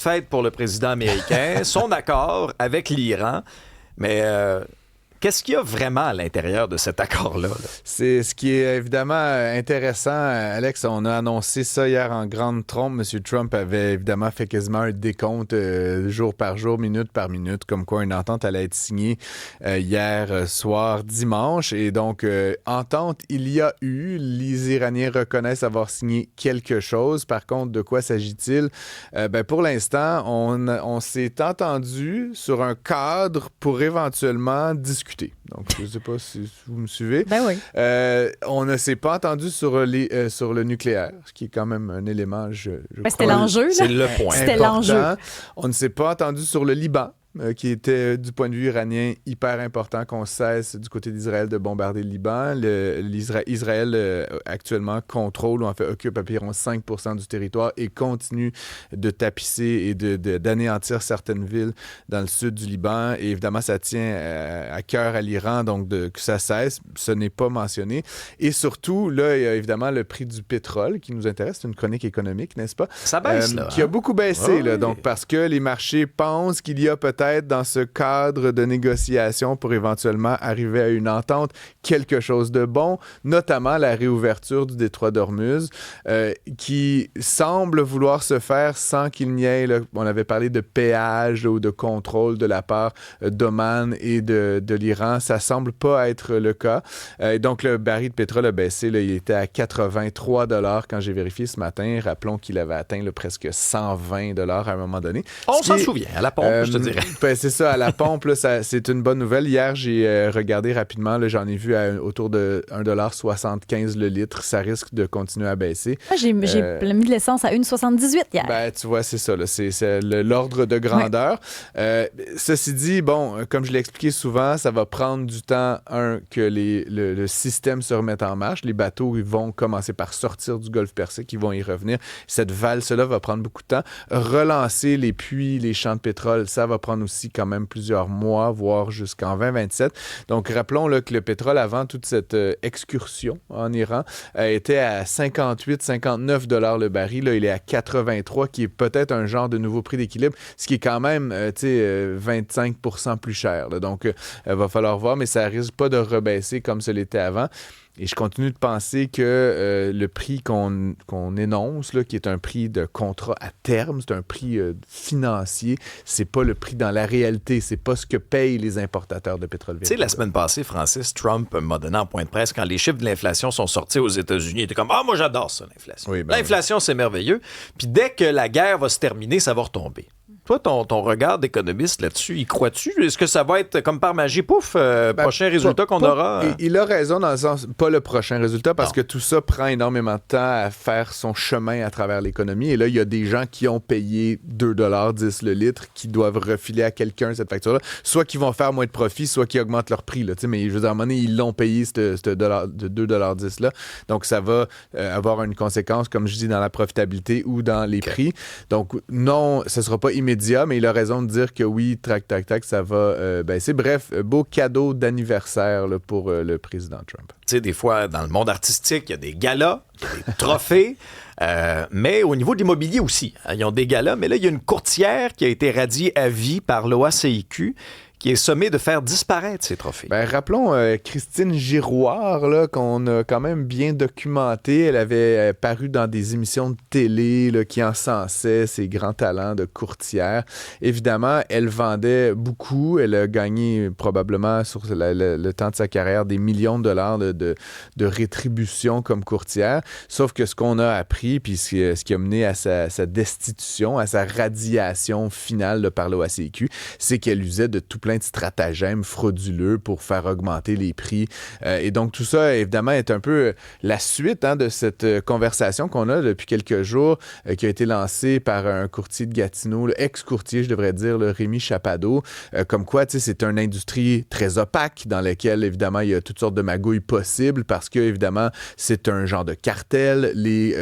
fête pour le président américain, son accord avec l'Iran, mais qu'est-ce qu'il y a vraiment à l'intérieur de cet accord-là? Là? C'est ce qui est évidemment intéressant, Alex. On a annoncé ça hier en grande trompe. M. Trump avait évidemment fait quasiment un décompte jour par jour, minute par minute, comme quoi une entente allait être signée hier soir, dimanche. Et donc, entente, il y a eu. Les Iraniens reconnaissent avoir signé quelque chose. Par contre, de quoi s'agit-il? Pour l'instant, on s'est entendu sur un cadre pour éventuellement discuter. Donc, je ne sais pas si vous me suivez. Ben oui. On ne s'est pas entendu sur le nucléaire, ce qui est quand même un élément, je c'était l'enjeu, là. C'est le point. C'était l'enjeu. On ne s'est pas entendu sur le Liban, qui était, du point de vue iranien, hyper important qu'on cesse du côté d'Israël de bombarder le Liban. Israël, actuellement, contrôle ou en fait occupe environ 5% du territoire et continue de tapisser et d'anéantir certaines villes dans le sud du Liban. Et évidemment, ça tient à cœur à l'Iran, donc que ça cesse. Ce n'est pas mentionné. Et surtout, là, il y a évidemment le prix du pétrole qui nous intéresse. C'est une chronique économique, n'est-ce pas? Ça baisse, là. Qui a beaucoup baissé, Oh, là. oui. Donc, parce que les marchés pensent qu'il y a peut-être dans ce cadre de négociation pour éventuellement arriver à une entente, quelque chose de bon, notamment la réouverture du détroit d'Ormuz, qui semble vouloir se faire sans qu'il n'y ait, là, on avait parlé de péage ou de contrôle de la part d'Oman et de l'Iran. Ça semble pas être le cas. Donc, le baril de pétrole a baissé. Là, il était à 83 $ quand j'ai vérifié ce matin. Rappelons qu'il avait atteint presque 120 $ à un moment donné. On s'en souvient, à la pompe, je te dirais. C'est ça, à la pompe, là, c'est une bonne nouvelle. Hier, j'ai regardé rapidement, là, j'en ai vu autour de 1,75 $ le litre. Ça risque de continuer à baisser. Ah, j'ai mis de l'essence à 1,78 hier. Tu vois, c'est ça. Là, c'est l'ordre de grandeur. Ouais. Ceci dit, bon, comme je l'ai expliqué souvent, ça va prendre du temps, que le système se remette en marche. Les bateaux ils vont commencer par sortir du golfe Persique, ils vont y revenir. Cette valse-là va prendre beaucoup de temps. Relancer les puits, les champs de pétrole, ça va prendre aussi quand même plusieurs mois, voire jusqu'en 2027. Donc, rappelons là, que le pétrole, avant toute cette excursion en Iran, était à 58-59 $ le baril. Là, il est à 83, qui est peut-être un genre de nouveau prix d'équilibre, ce qui est quand même 25% plus cher. Là. Donc, il va falloir voir, mais ça risque pas de rebaisser comme ce l'était avant. Et je continue de penser que le prix qu'on énonce, là, qui est un prix de contrat à terme, c'est un prix financier, c'est pas le prix dans la réalité, c'est pas ce que payent les importateurs de pétrole. Tu sais, la semaine passée, Francis, Trump m'a donné en point de presse, quand les chiffres de l'inflation sont sortis aux États-Unis, il était comme « Ah, moi j'adore ça, l'inflation. Oui, l'inflation, c'est merveilleux. Puis dès que la guerre va se terminer, ça va retomber. » Toi, ton regard d'économiste là-dessus, y crois-tu? Est-ce que ça va être comme par magie, pouf, prochain résultat qu'on aura? Il a raison dans le sens, pas le prochain résultat, parce que tout ça prend énormément de temps à faire son chemin à travers l'économie. Et là, il y a des gens qui ont payé 2,10 $ le litre, qui doivent refiler à quelqu'un cette facture-là. Soit qui vont faire moins de profit, soit qui augmentent leur prix. Là, mais je veux dire, à un moment donné, ils l'ont payé, ce de 2,10 $. Donc, ça va avoir une conséquence, comme je dis, dans la profitabilité ou dans les prix. Donc, non, ce ne sera pas immédiat, mais il a raison de dire que oui, tac, ça va baisser. Bref, beau cadeau d'anniversaire là, pour le président Trump. Tu sais, des fois, dans le monde artistique, il y a des galas, il y a des trophées, mais au niveau de l'immobilier aussi, ils ont des galas. Mais là, il y a une courtière qui a été radiée à vie par l'OACIQ, qui est sommée de faire disparaître ces trophées. Rappelons Christine Giroir, là, qu'on a quand même bien documentée. Elle avait paru dans des émissions de télé là, qui encensaient ses grands talents de courtière. Évidemment, elle vendait beaucoup. Elle a gagné probablement sur le temps de sa carrière des millions de dollars de rétribution comme courtière. Sauf que ce qu'on a appris, puis ce qui a mené à sa destitution, à sa radiation finale là, par l'OACIQ, c'est qu'elle usait de tout plein de stratagèmes frauduleux pour faire augmenter les prix. Et donc, tout ça, évidemment, est un peu la suite de cette conversation qu'on a depuis quelques jours, qui a été lancée par un courtier de Gatineau, ex-courtier, je devrais dire, Rémi Chapadeau, comme quoi, tu sais, c'est une industrie très opaque dans laquelle, évidemment, il y a toutes sortes de magouilles possibles parce que, évidemment, c'est un genre de cartel. Les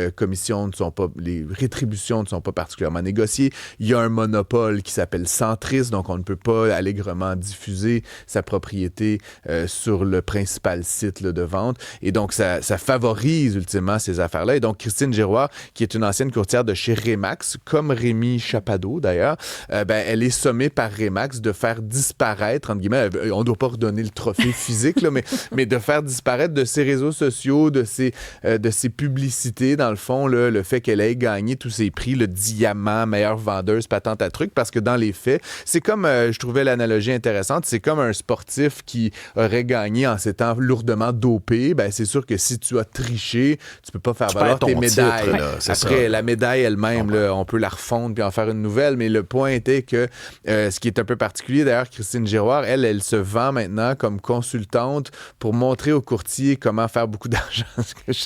les rétributions ne sont pas particulièrement négociées. Il y a un monopole qui s'appelle Centris, donc on ne peut pas allègrement comment diffuser sa propriété sur le principal site là, de vente. Et donc, ça favorise ultimement ces affaires-là. Et donc, Christine Giroir, qui est une ancienne courtière de chez Remax, comme Rémi Chapadeau d'ailleurs, elle est sommée par Remax de faire disparaître, entre guillemets, on ne doit pas redonner le trophée physique, là, mais de faire disparaître de ses réseaux sociaux, de ses publicités, dans le fond, là, le fait qu'elle ait gagné tous ses prix, le diamant, meilleure vendeuse, patente à truc, parce que dans les faits, c'est comme, je trouvais l'analogie intéressante, c'est comme un sportif qui aurait gagné en s'étant lourdement dopé. Ben, c'est sûr que si tu as triché, tu peux pas faire valoir tes médailles. Titre, là, Après, ça. la médaille elle-même, là, on peut la refondre puis en faire une nouvelle, mais le point était que ce qui est un peu particulier, d'ailleurs, Christine Giroir, elle se vend maintenant comme consultante pour montrer aux courtiers comment faire beaucoup d'argent.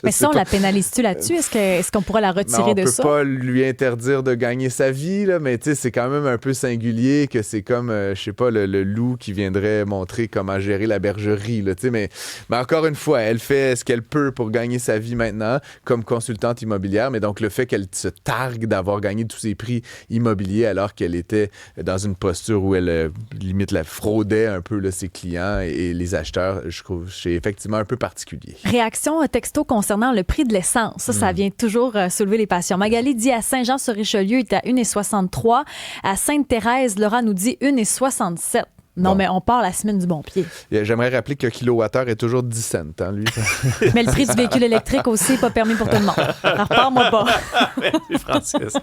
Mais ça, on la pénalise-tu là-dessus? Est-ce qu'on pourra la retirer de ça? On peut pas lui interdire de gagner sa vie, là, mais c'est quand même un peu singulier que c'est comme, je sais pas, le loup qui viendrait montrer comment gérer la bergerie. Là, mais encore une fois, elle fait ce qu'elle peut pour gagner sa vie maintenant comme consultante immobilière, mais donc le fait qu'elle se targue d'avoir gagné tous ses prix immobiliers alors qu'elle était dans une posture où elle limite la fraudait un peu là, ses clients et les acheteurs, je trouve c'est effectivement un peu particulier. Réaction texto concernant le prix de l'essence. Ça vient toujours soulever les passions. Magali dit à Saint-Jean-sur-Richelieu, il est à 1,63. À Sainte-Thérèse, Laura nous dit 1,67. Non, mais on part la semaine du bon pied. J'aimerais rappeler que kilowattheure est toujours 10 cents, hein, lui. Mais le prix du véhicule électrique aussi, pas permis pour tout le monde. Alors, repars-moi pas. Merci, Francis.